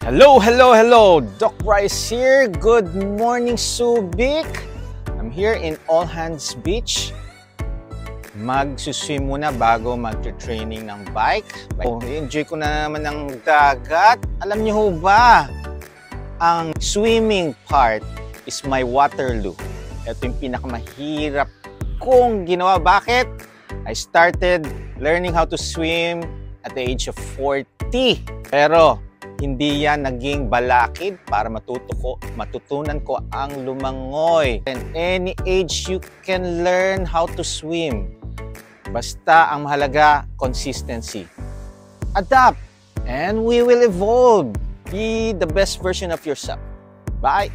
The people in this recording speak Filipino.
Hello, hello, hello! Doc Bryce here. Good morning, Subic. I'm here in All Hands Beach. Magsuswim muna bago mag-training ng bike. Enjoy ko na naman ng dagat. Alam niyo ho ba, ang swimming part is my Waterloo. Ito yung pinakamahirap kong ginawa. Bakit? I started learning how to swim at the age of 40. Pero hindi yan naging balakid para matutunan ko ang lumangoy. At any age you can learn how to swim. Basta ang mahalaga, consistency. Adapt and we will evolve. Be the best version of yourself. Bye!